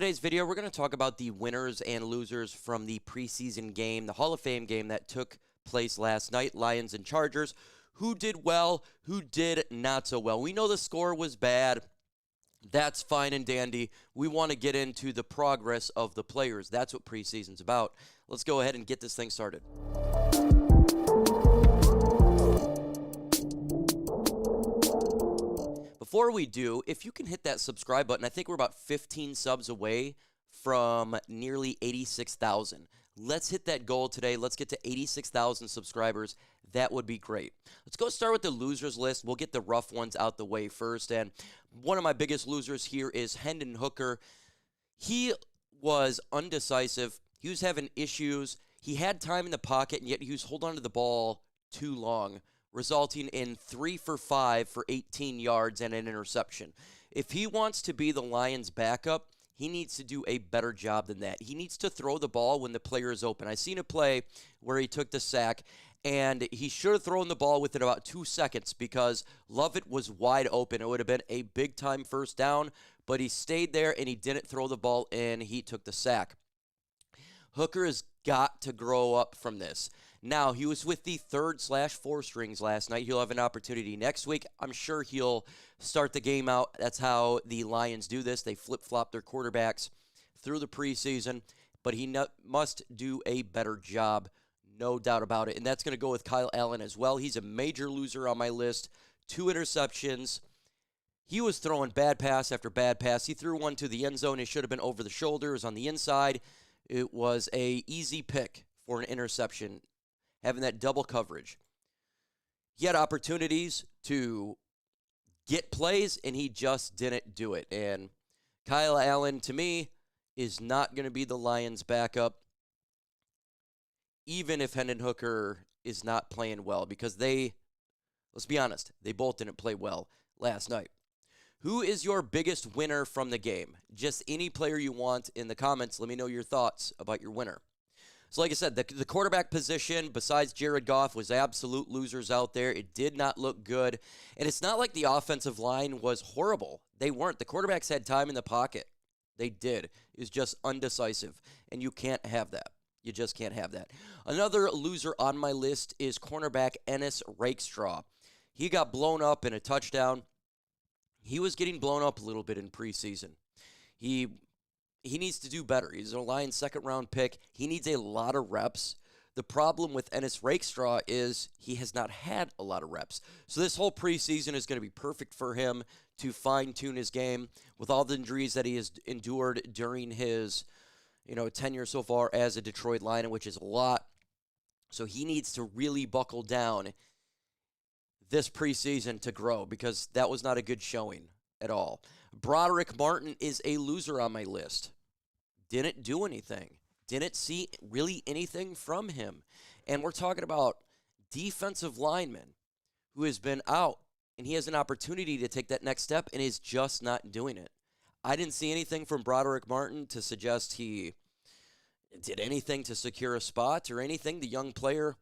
today's video, we're going to talk about the winners and losers from the preseason game, the Hall of Fame game that took place last night, Lions and Chargers. Who did well, who did not so well. We know the score was bad. That's fine and dandy. We want to get into the progress of the players. That's what preseason's about. Let's go ahead and get this thing started. Before we do, if you can hit that subscribe button, I think we're about 15 subs away from nearly 86,000. Let's hit that goal today. Let's get to 86,000 subscribers. That would be great. Let's go start with the losers list. We'll get the rough ones out the way first. And one of my biggest losers here is Hendon Hooker. He was undecisive. He was having issues. He had time in the pocket, and yet he was holding on to the ball too long, resulting in 3 for 5 for 18 yards and an interception. If he wants to be the Lions' backup, he needs to do a better job than that. He needs to throw the ball when the player is open. I seen a play where he took the sack, and he should have thrown the ball within about 2 seconds because Lovett was wide open. It would have been a big-time first down, but he stayed there, and he didn't throw the ball in. He took the sack. Hooker has got to grow up from this. Now, he was with the 3rd/4 strings last night. He'll have an opportunity next week. I'm sure he'll start the game out. That's how the Lions do this. They flip-flop their quarterbacks through the preseason, but he must do a better job, no doubt about it. And that's going to go with Kyle Allen as well. He's a major loser on my list. 2 interceptions. He was throwing bad pass after bad pass. He threw one to the end zone. It should have been over the shoulder. It was on the inside. It was an easy pick for an interception, having that double coverage. He had opportunities to get plays, and he just didn't do it. And Kyle Allen, to me, is not going to be the Lions' backup, even if Hendon Hooker is not playing well, because let's be honest, they both didn't play well last night. Who is your biggest winner from the game? Just any player you want in the comments. Let me know your thoughts about your winner. So like I said, the quarterback position, besides Jared Goff, was absolute losers out there. It did not look good. And it's not like the offensive line was horrible. They weren't. The quarterbacks had time in the pocket. They did. It was just undecisive. And you can't have that. You just can't have that. Another loser on my list is cornerback Ennis Rakestraw. He got blown up in a touchdown. He was getting blown up a little bit in preseason. He needs to do better. He's a Lions second-round pick. He needs a lot of reps. The problem with Ennis Rakestraw is he has not had a lot of reps. So this whole preseason is going to be perfect for him to fine-tune his game with all the injuries that he has endured during his tenure so far as a Detroit Lion, which is a lot. So he needs to really buckle down this preseason to grow, because that was not a good showing at all. Brodric Martin is a loser on my list. Didn't do anything. Didn't see really anything from him. And we're talking about defensive lineman who has been out, and he has an opportunity to take that next step and is just not doing it. I didn't see anything from Brodric Martin to suggest he did anything to secure a spot or anything. The young player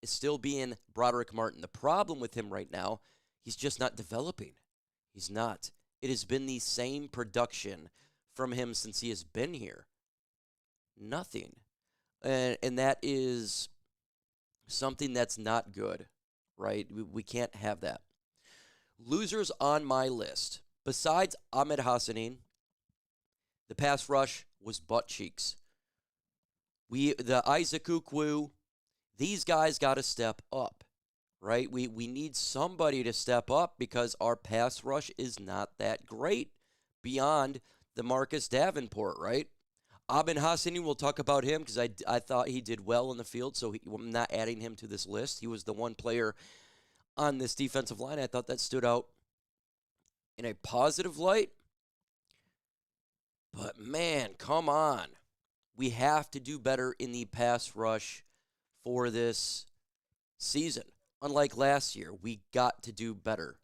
is still being Brodric Martin. The problem with him right now, he's just not developing. He's not. It has been the same production from him since he has been here. Nothing. And that is something that's not good, right? We can't have that. Losers on my list. Besides Ahmed Hassanein, the pass rush was butt cheeks. The Isaac Ukwu, these guys got to step up, right? We need somebody to step up because our pass rush is not that great beyond the Marcus Davenport, right? Ahmed Hassanien, we'll talk about him because I thought he did well in the field, so I'm not adding him to this list. He was the one player on this defensive line I thought that stood out in a positive light. But, man, come on. We have to do better in the pass rush for this season. Unlike last year, we got to do better.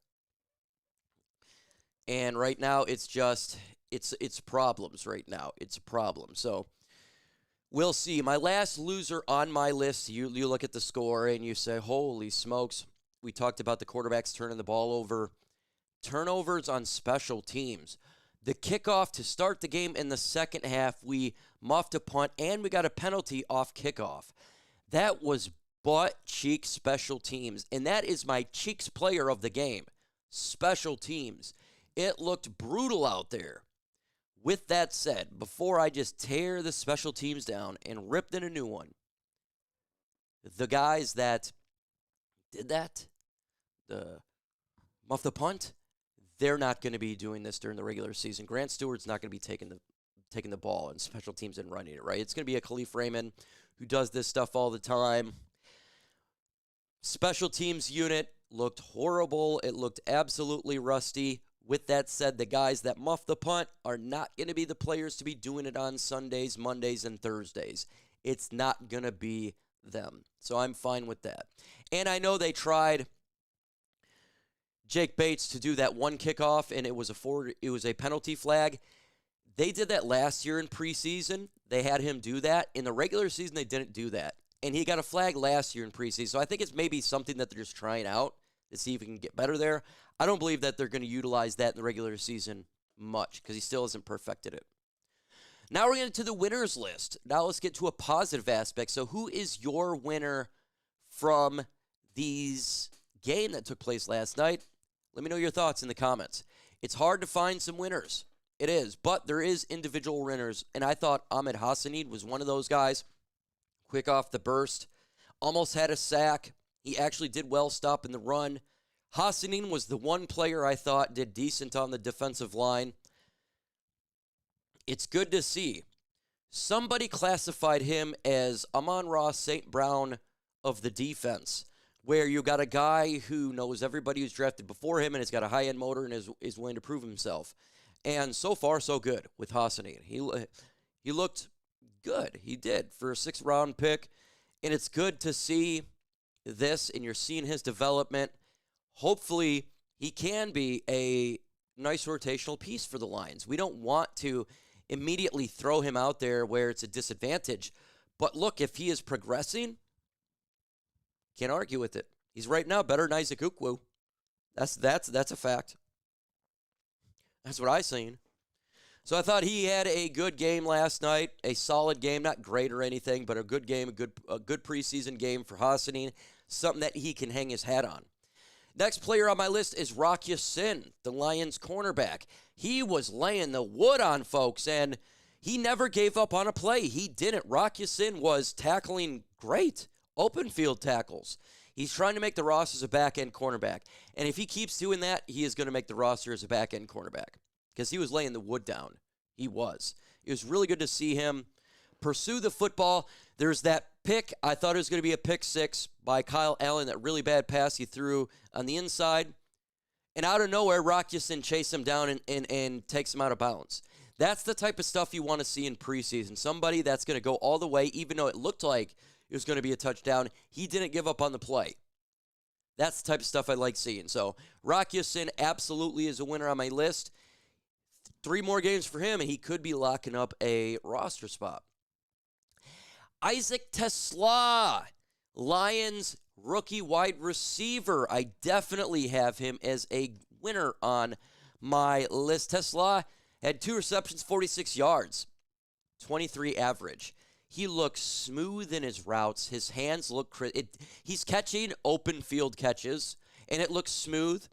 And right now, it's problems right now. It's a problem. So we'll see. My last loser on my list, you look at the score and you say, holy smokes. We talked about the quarterbacks turning the ball over. Turnovers on special teams. The kickoff to start the game in the second half, we muffed a punt, and we got a penalty off kickoff. That was butt-cheek special teams, and that is my cheeks player of the game, special teams. It looked brutal out there. With that said, before I just tear the special teams down and rip in a new one, the guys that did that, the muff the punt, they're not going to be doing this during the regular season. Grant Stewart's not going to be taking the ball and special teams and running it, right? It's going to be a Khalif Raymond who does this stuff all the time. Special teams unit looked horrible. It looked absolutely rusty. With that said, the guys that muff the punt are not going to be the players to be doing it on Sundays, Mondays, and Thursdays. It's not going to be them. So I'm fine with that. And I know they tried Jake Bates to do that one kickoff, and it was a penalty flag. They did that last year in preseason. They had him do that. In the regular season, they didn't do that. And he got a flag last year in preseason. So I think it's maybe something that they're just trying out to see if he can get better there. I don't believe that they're going to utilize that in the regular season much because he still hasn't perfected it. Now we're getting to the winners list. Now let's get to a positive aspect. So who is your winner from these game that took place last night? Let me know your thoughts in the comments. It's hard to find some winners. It is, but there is individual winners, and I thought Ahmed Hassanein was one of those guys. Quick off the burst. Almost had a sack. He actually did well stopping the run. Hassanein was the one player I thought did decent on the defensive line. It's good to see. Somebody classified him as Amon-Ra St. Brown of the defense, where you got a guy who knows everybody who's drafted before him and has got a high-end motor and is willing to prove himself. And so far, so good with Hassanein. He looked good. He did for a 6th-round pick. And it's good to see this, and you're seeing his development. Hopefully, he can be a nice rotational piece for the Lions. We don't want to immediately throw him out there where it's a disadvantage. But look, if he is progressing, can't argue with it. He's right now better than Isaac Ukwu. That's a fact. That's what I seen. So I thought he had a good game last night, a solid game, not great or anything, but a good game, a good preseason game for Hassanein, something that he can hang his hat on. Next player on my list is Rock Ya-Sin, the Lions cornerback. He was laying the wood on folks, and he never gave up on a play. He didn't. Rock Ya-Sin was tackling great, open field tackles. He's trying to make the roster as a back-end cornerback. And if he keeps doing that, he is going to make the roster as a back-end cornerback because he was laying the wood down. He was. It was really good to see him pursue the football. There's that pick. I thought it was going to be a pick 6 by Kyle Allen, that really bad pass he threw on the inside. And out of nowhere, Rock Ya-Sin chased him down and takes him out of bounds. That's the type of stuff you want to see in preseason. Somebody that's going to go all the way, even though it looked like it was going to be a touchdown. He didn't give up on the play. That's the type of stuff I like seeing. So Rock Ya-Sin absolutely is a winner on my list. 3 more games for him, and he could be locking up a roster spot. Isaac TeSlaa, Lions rookie wide receiver. I definitely have him as a winner on my list. TeSlaa had 2 receptions, 46 yards, 23 average. He looks smooth in his routes. His hands look he's catching open field catches, and it looks smooth.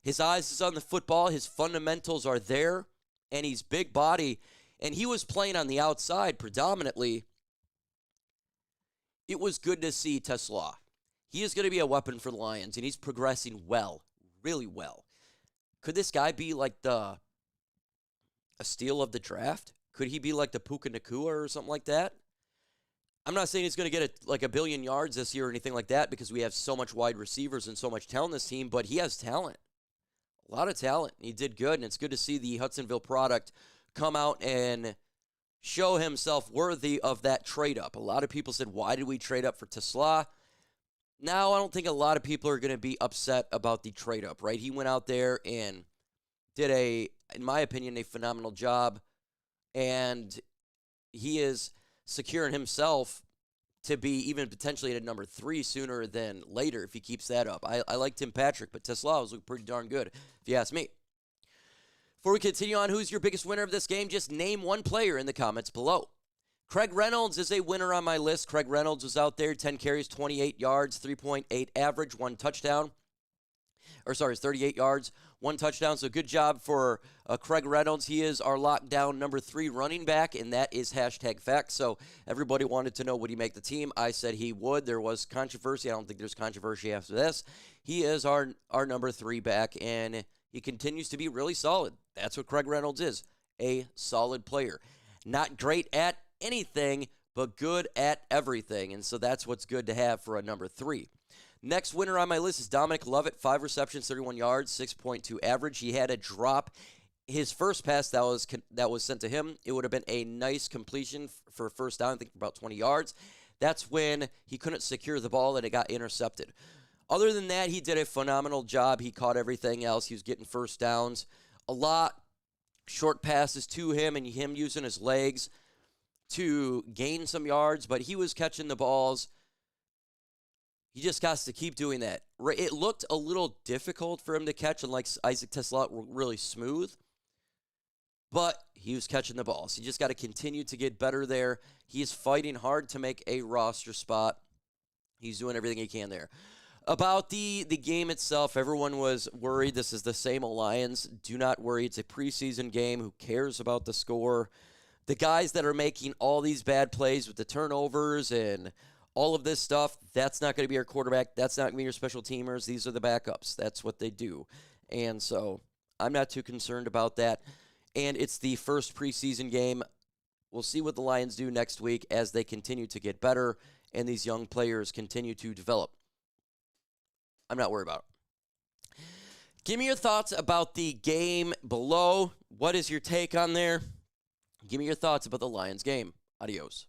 His eyes is on the football. His fundamentals are there, and he's big body. And he was playing on the outside predominantly. It was good to see TeSlaa. He is going to be a weapon for the Lions, and he's progressing well, really well. Could this guy be like a steal of the draft? Could he be like the Puka Nacua or something like that? I'm not saying he's going to get a billion yards this year or anything like that because we have so much wide receivers and so much talent in this team, but he has talent. A lot of talent. He did good, and it's good to see the Hudsonville product come out and show himself worthy of that trade-up. A lot of people said, why did we trade up for TeSlaa? Now, I don't think a lot of people are going to be upset about the trade-up, right? He went out there and did in my opinion, a phenomenal job, and he is securing himself to be even potentially at number 3 sooner than later if he keeps that up. I like Tim Patrick, but TeSlaa was looking pretty darn good, if you ask me. Before we continue on, who's your biggest winner of this game? Just name one player in the comments below. Craig Reynolds is a winner on my list. Craig Reynolds was out there, 10 carries, 28 yards, 3.8 average, 1 touchdown. 38 yards, 1 touchdown. So good job for Craig Reynolds. He is our lockdown number 3 running back, and that is #fact. So everybody wanted to know, would he make the team? I said he would. There was controversy. I don't think there's controversy after this. He is our number 3 back, and he continues to be really solid. That's what Craig Reynolds is, a solid player. Not great at anything, but good at everything, and so that's what's good to have for a number 3. Next winner on my list is Cominic Lovett, 5 receptions, 31 yards, 6.2 average. He had a drop. His first pass that was sent to him, it would have been a nice completion for first down, I think for about 20 yards. That's when he couldn't secure the ball and it got intercepted. Other than that, he did a phenomenal job. He caught everything else. He was getting first downs. A lot short passes to him and him using his legs to gain some yards, but he was catching the balls. He just has to keep doing that. It looked a little difficult for him to catch, and like Isaac TeSlaa, really smooth. But he was catching the balls. He just got to continue to get better there. He's fighting hard to make a roster spot. He's doing everything he can there. About the game itself, everyone was worried. This is the same Lions. Do not worry. It's a preseason game. Who cares about the score? The guys that are making all these bad plays with the turnovers and all of this stuff, that's not going to be your quarterback. That's not going to be your special teamers. These are the backups. That's what they do. And so I'm not too concerned about that. And it's the first preseason game. We'll see what the Lions do next week as they continue to get better and these young players continue to develop. I'm not worried about it. Give me your thoughts about the game below. What is your take on there? Give me your thoughts about the Lions game. Adios.